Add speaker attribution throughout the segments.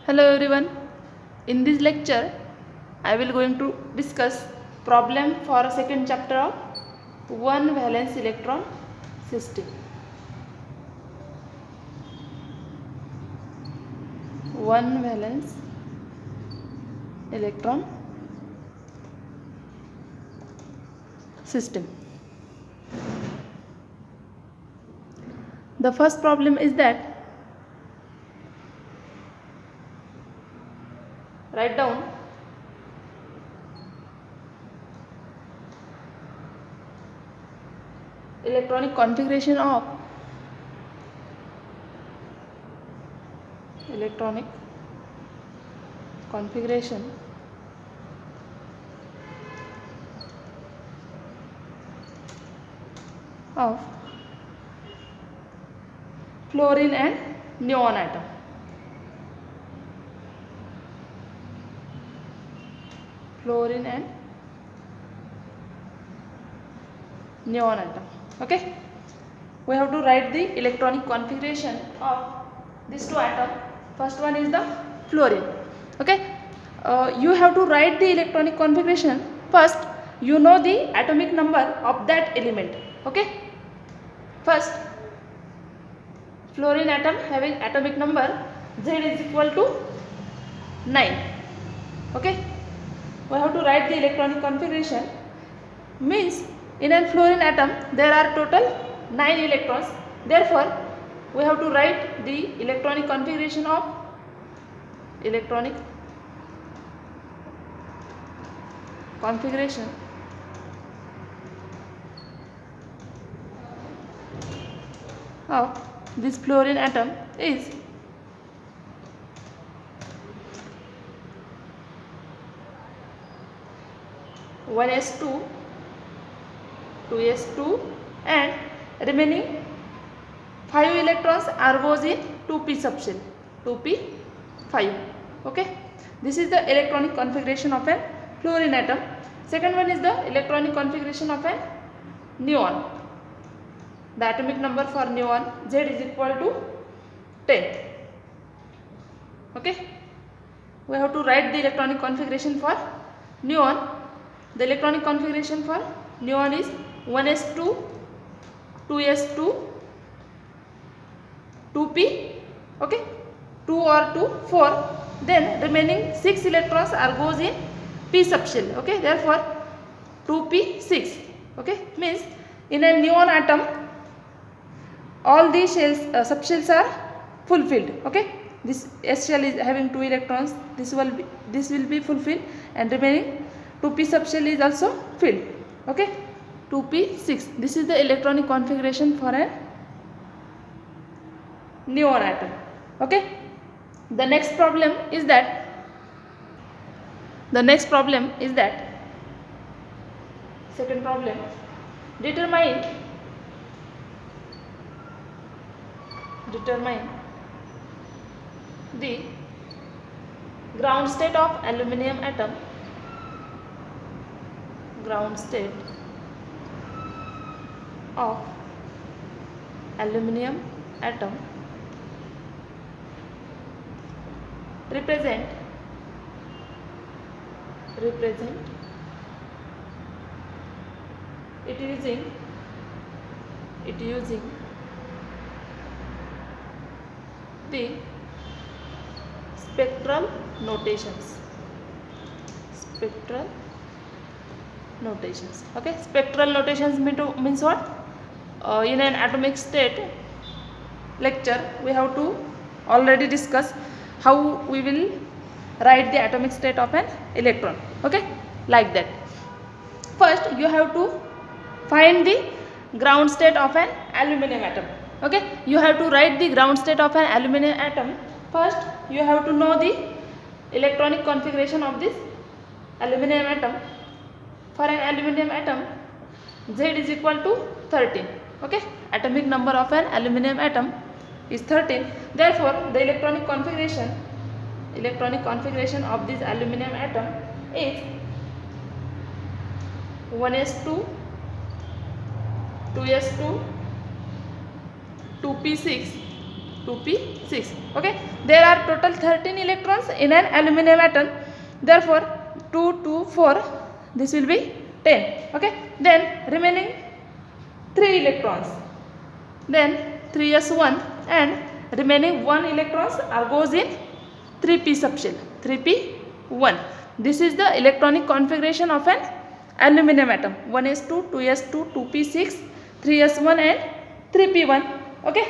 Speaker 1: Hello everyone. In this lecture, I will going to discuss problem for a second chapter of one valence electron system. One valence electron system. The first problem is that write down electronic configuration of fluorine and neon atom. Fluorine and neon atom. Okay, we have to write the electronic configuration of these two atoms. First one is the fluorine. Okay, you have to write the electronic configuration. First, you know the atomic number of that element. Okay, first fluorine atom having atomic number Z is equal to 9. Okay, we have to write the electronic configuration. Means in a fluorine atom there are total 9 electrons. Therefore, we have to write the electronic configuration of this fluorine atom is 1s2, 2s2 and remaining 5 electrons are goes in 2p subshell, 2p5. Okay, this is the electronic configuration of a fluorine atom. Second one is the electronic configuration of a neon. The atomic number for neon Z is equal to 10. Okay, we have to write the electronic configuration for neon. The electronic configuration for neon is 1s2, 2s2, 2p, okay, 2 or 2, 4. Then remaining 6 electrons are goes in p subshell. Okay, therefore 2p6. Okay, means in a neon atom all these shells subshells are fulfilled. Okay, this s shell is having 2 electrons. This will be fulfilled, and remaining 2p subshell is also filled. Okay, 2p6. This is the electronic configuration for a neon atom. Okay, the next problem is that second problem, determine the ground state of aluminum atom. Ground state of aluminum atom represent it using the spectral notations. Okay, spectral notations means what? In an atomic state lecture we have to already discuss how we will write the atomic state of an electron. Okay, like that. First you have to find the ground state of an aluminum atom. Okay, you have to write the ground state of an aluminum atom. First you have to know the electronic configuration of this aluminum atom. For an aluminum atom, Z is equal to 13. Okay, atomic number of an aluminum atom is 13. Therefore, the electronic configuration of this aluminum atom is 1s2, 2s2, 2p6 2p6. Okay, there are total 13 electrons in an aluminum atom. Therefore 2 2 4, this will be 10. Okay, then remaining 3 electrons, then 3s1, and remaining 1 electrons are goes in 3p subshell, 3p1. This is the electronic configuration of an aluminum atom: 1s2, 2s2, 2p6, 3s1 and 3p1. Okay,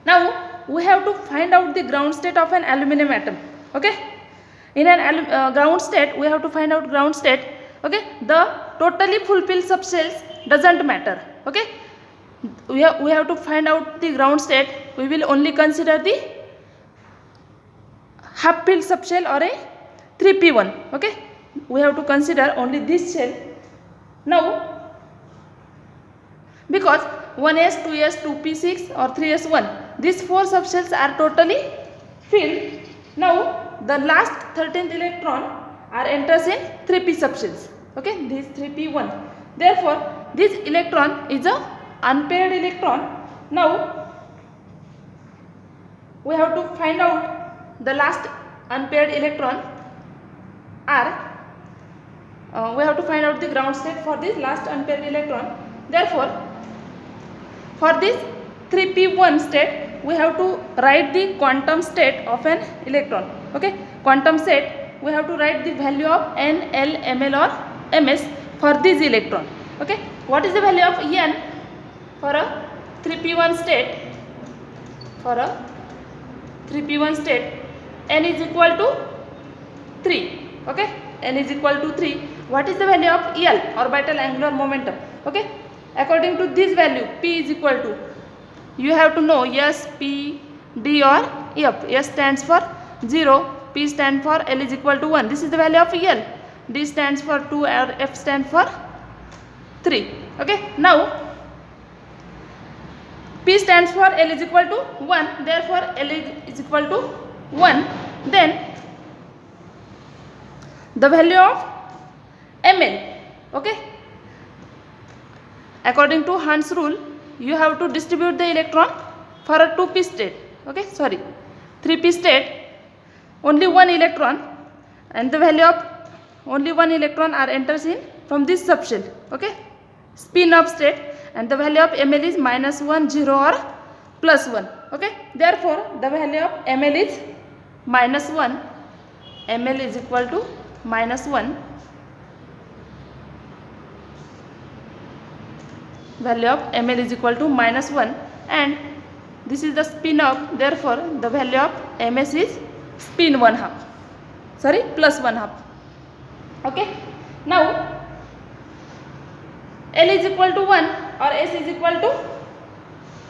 Speaker 1: now we have to find out the ground state of an aluminum atom. Okay, in an ground state we have to find out ground state. Okay, the totally fulfilled subshells doesn't matter. Okay, we have to find out the ground state. We will only consider the half filled subshell or a 3p1. Okay, we have to consider only this shell. Now because 1s, 2s, 2p6 or 3s1, these 4 subshells are totally filled. Now the last 13th electron are enters in 3p subshells. Okay, this 3p1. Therefore this electron is a unpaired electron. Now we have to find out the last unpaired electron are we have to find out the ground state for this last unpaired electron. Therefore for this 3p1 state we have to write the quantum state of an electron. Okay, quantum state we have to write the value of n, l, ml or ms for this electron. Okay, what is the value of en for a 3p1 state? For a 3p1 state, n is equal to 3. Okay, n is equal to 3. What is the value of el, orbital angular momentum? Okay, according to this value, p is equal to, you have to know s, p, d or f. S stands for 0, p stands for l is equal to 1. This is the value of el. D stands for 2 or f stands for 3. Okay, now p stands for l is equal to 1. Therefore l is equal to 1. Then the value of ml. Okay, according to Hund's rule, you have to distribute the electron for a 2p state. Okay, sorry, 3p state, only 1 electron, and the value of only 1 electron are enters in from this subshell. Okay, spin up state, and the value of ml is -1, 0 or +1. Okay, therefore the value of ml is -1. ml is equal to -1. Value of ml is equal to -1, and this is the spin up. Therefore the value of ms is spin 1/2, sorry, +1/2. Okay, now l is equal to 1 or s is equal to,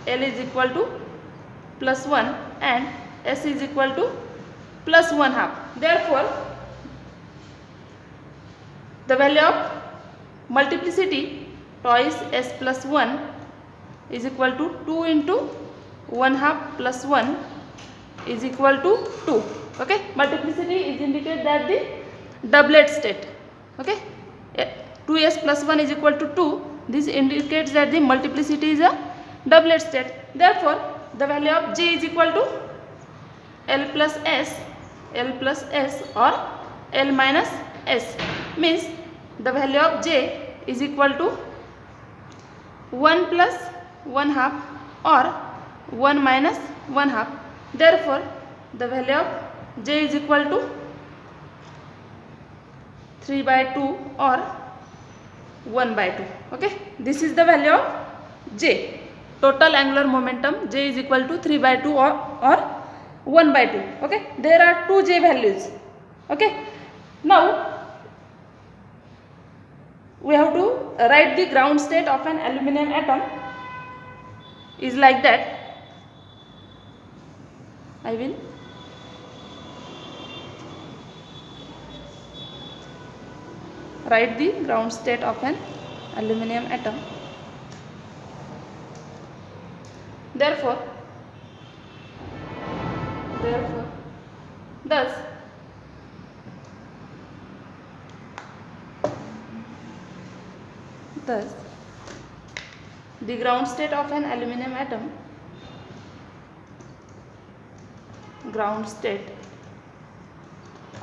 Speaker 1: l is equal to +1 and s is equal to +1/2. Therefore the value of multiplicity twice s plus 1 is equal to 2 into 1/2 plus 1 is equal to 2. Okay, multiplicity is indicated that the doublet state. Okay, 2s plus 1 is equal to 2. This indicates that the multiplicity is a doublet state. Therefore the value of j is equal to l plus s or l minus s, means the value of j is equal to 1 plus 1/2 or 1 minus 1/2. Therefore the value of j is equal to 3/2 or 1/2. Okay, this is the value of j, total angular momentum. J is equal to 3/2 or 1/2. Okay, there are 2 j values. Okay, now we have to write the ground state of an aluminum atom is like that. I will write the ground state of an aluminum atom. Therefore thus the ground state of an aluminum atom ground state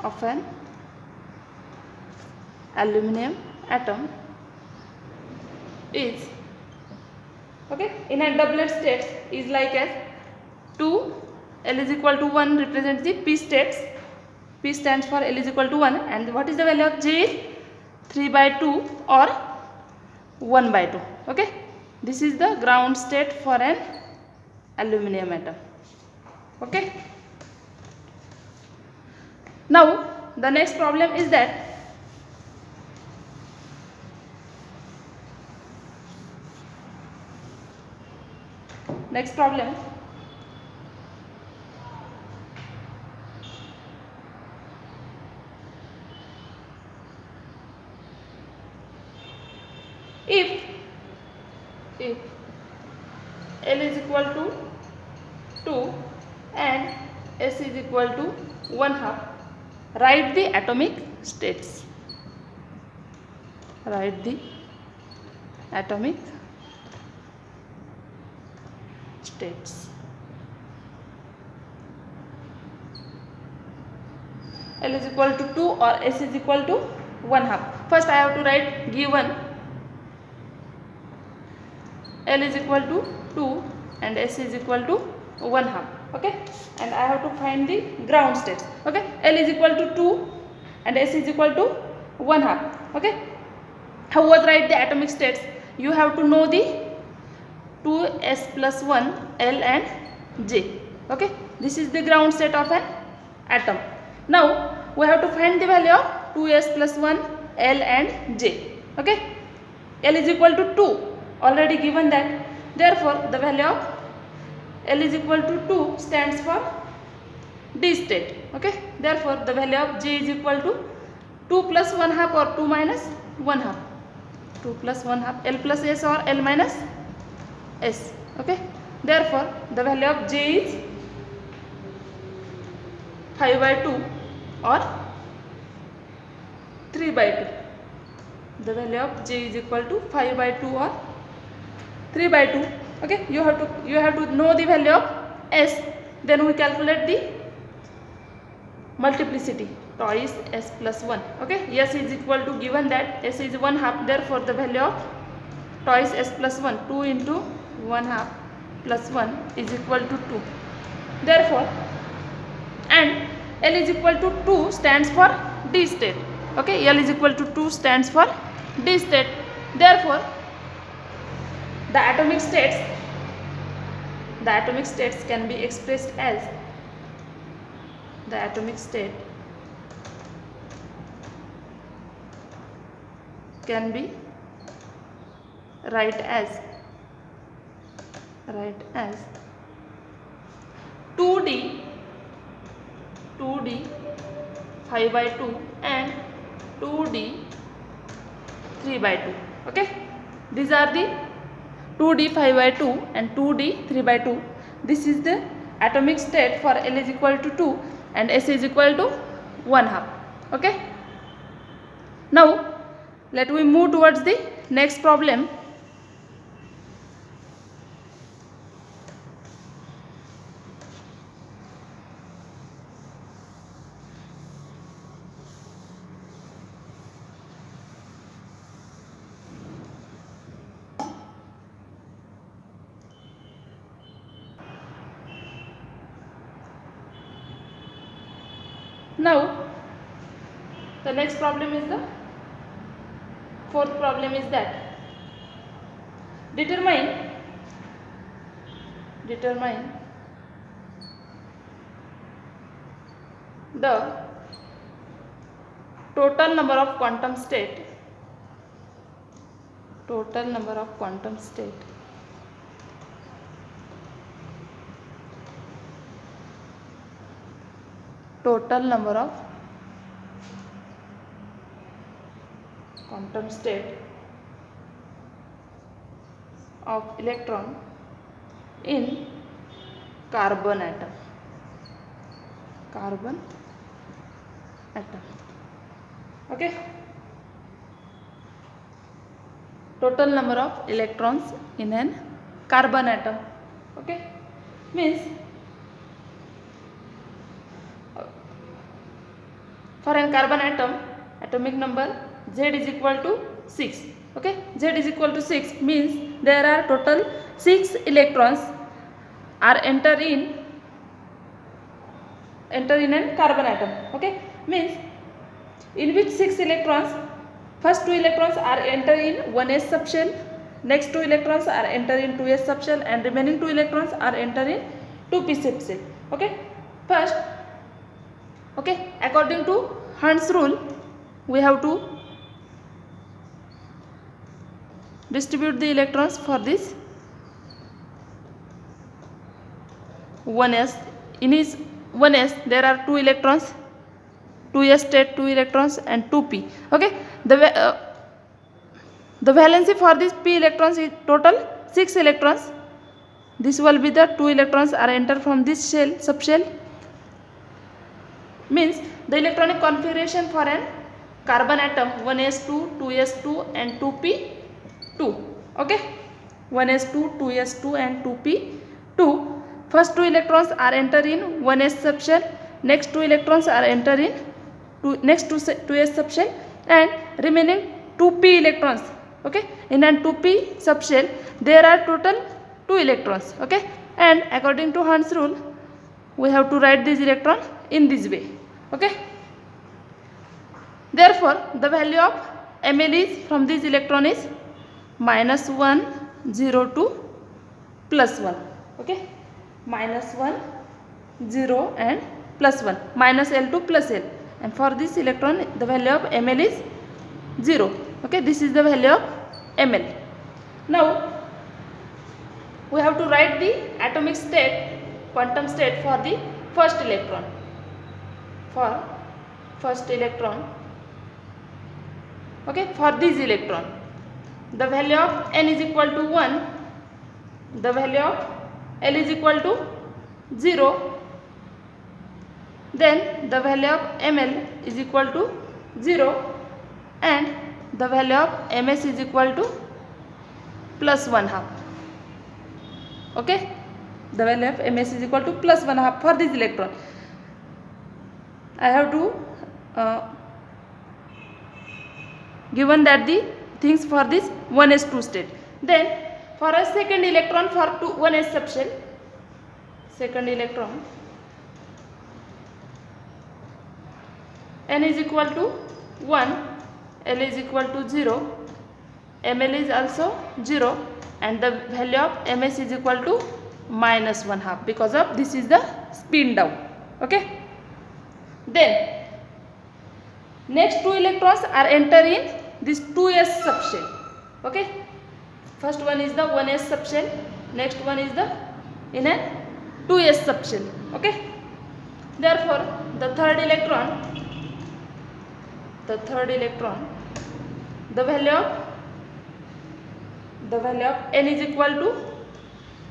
Speaker 1: of an aluminum atom is, okay, in a doublet state is like as 2, L is equal to 1 represents the p states, p stands for L is equal to 1, and what is the value of J is 3 by 2 or 1 by 2. Okay, this is the ground state for an aluminum atom. Okay, now the next problem is that next problem if L is equal to 2 and S is equal to 1/2, write the atomic states. Write the atomic states. L is equal to 2 or S is equal to 1/2. First I have to write given L is equal to 2 and S is equal to 1/2. Okay, and I have to find the ground states. Okay, L is equal to 2 and S is equal to 1/2. Okay, how was write the atomic states? You have to know the 2s plus 1 L and J. Okay, this is the ground state of an atom. Now we have to find the value of 2s plus 1 L and J. Okay, L is equal to 2, already given that, therefore the value of L is equal to 2 stands for D state. Okay, therefore the value of J is equal to 2 plus 1/2 or 2 minus 1/2, 2 plus 1/2, L plus S or L minus S. Okay, therefore the value of J is 5 by 2 or 3 by 2. The value of J is equal to 5 by 2 or 3 by 2. Okay, you have to know the value of S, then we calculate the multiplicity, twice S plus 1. Okay, S is equal to, given that S is 1/2, therefore the value of twice S plus 1, 2 into 1/2 plus 1 is equal to 2. Therefore, and L is equal to 2 stands for D state. Okay, L is equal to 2 stands for D state. Therefore, the atomic states can be expressed as, the atomic state can be write as 2D 5 by 2 and 2D 3 by 2. Okay, these are the 2D 5 by 2 and 2D 3 by 2. This is the atomic state for L is equal to 2 and S is equal to 1/2. Okay, now let we move towards the next problem. Now the next problem is the fourth problem is that determine the total number of quantum state total number of quantum state of electron in carbon atom. Okay, total number of electrons in an carbon atom. Okay, means For an carbon atom, atomic number Z is equal to 6. Okay, Z is equal to 6 means there are total 6 electrons are enter in a carbon atom. Okay, means in which 6 electrons, first 2 electrons are enter in 1s subshell, next 2 electrons are enter in 2s subshell, and remaining 2 electrons are enter in 2p subshell. Okay, first, okay, according to Hund's rule, we have to distribute the electrons for this 1s. In his 1s there are 2 electrons, 2s state 2 electrons and 2p. Okay, the valency for this p electrons is total 6 electrons. This will be the 2 electrons are enter from this shell subshell. Means the electronic configuration for an carbon atom 1s2, 2s2 and 2p2. Okay, 1s2, 2s2 and 2p2. First 2 electrons are enter in 1s subshell, next 2 electrons are enter in next 2s subshell, and remaining 2p electrons. Okay, in an 2p subshell there are total 2 electrons. Okay, and according to Hund's rule, we have to write this electron in this way. Okay, therefore the value of ml is from this electron is -1, 0 to +1. Okay, -1, 0 and +1, -L to +L, and for this electron the value of ml is 0. Okay, this is the value of ml. Now we have to write the atomic state, quantum state for the first electron. For first electron, okay, for this electron the value of n is equal to 1, the value of L is equal to 0, then the value of ml is equal to 0, and the value of ms is equal to +1/2. Okay, the value of ms is equal to +1/2 for this electron. I have to given that the things for this 1s2 state. Then for a second electron for 1s subshell, second electron n is equal to 1, L is equal to 0, ml is also 0, and the value of ms is equal to -1/2 because of this is the spin down. Okay, then next 2 electrons are enter in this 2s subshell. Okay, first one is the 1s subshell, next one is the in a 2s subshell. Okay, therefore the third electron, the value of n is equal to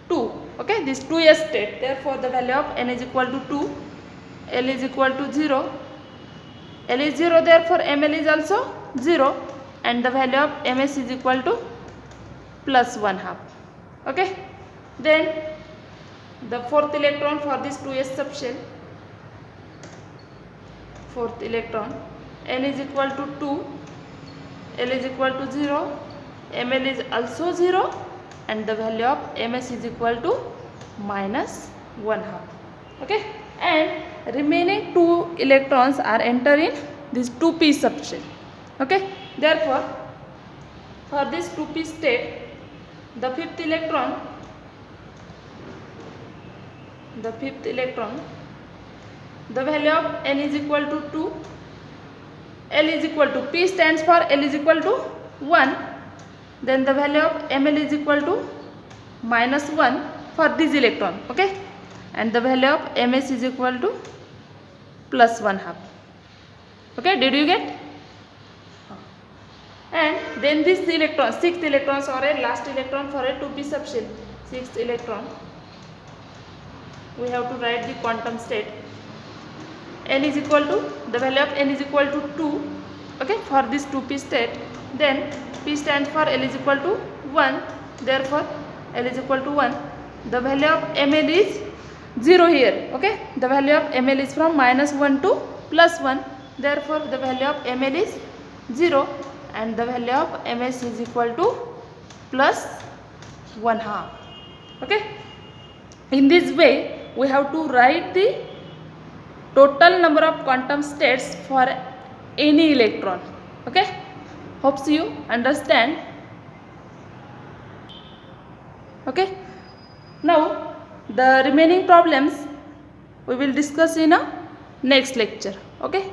Speaker 1: 2. Okay, this 2s state, therefore the value of n is equal to 2, L is equal to 0, L is 0, therefore ml is also 0, and the value of ms is equal to +1/2. Okay, then the fourth electron for this 2s subshell, fourth electron n is equal to 2, L is equal to 0, ml is also 0, and the value of ms is equal to -1/2. Okay, and remaining 2 electrons are enter in this 2p subshell. Okay, therefore for this 2p state, the fifth electron, the value of n is equal to 2, L is equal to, p stands for L is equal to 1, then the value of ml is equal to -1 for this electron. Okay, and the value of ms is equal to +1/2. Okay, did you get? And then this electron, sixth electrons or a last electron for a 2p subshell, sixth electron, we have to write the quantum state. N is equal to, the value of n is equal to 2. Okay, for this 2p state, then p stands for L is equal to 1, therefore L is equal to 1. The value of ml is 0 here. Okay, the value of ml is from -1 to +1, therefore the value of ml is 0 and the value of ms is equal to plus 1/2. Okay, in this way we have to write the total number of quantum states for any electron. Okay, hopes you understand. Okay, now the remaining problems we will discuss in a next lecture. Okay.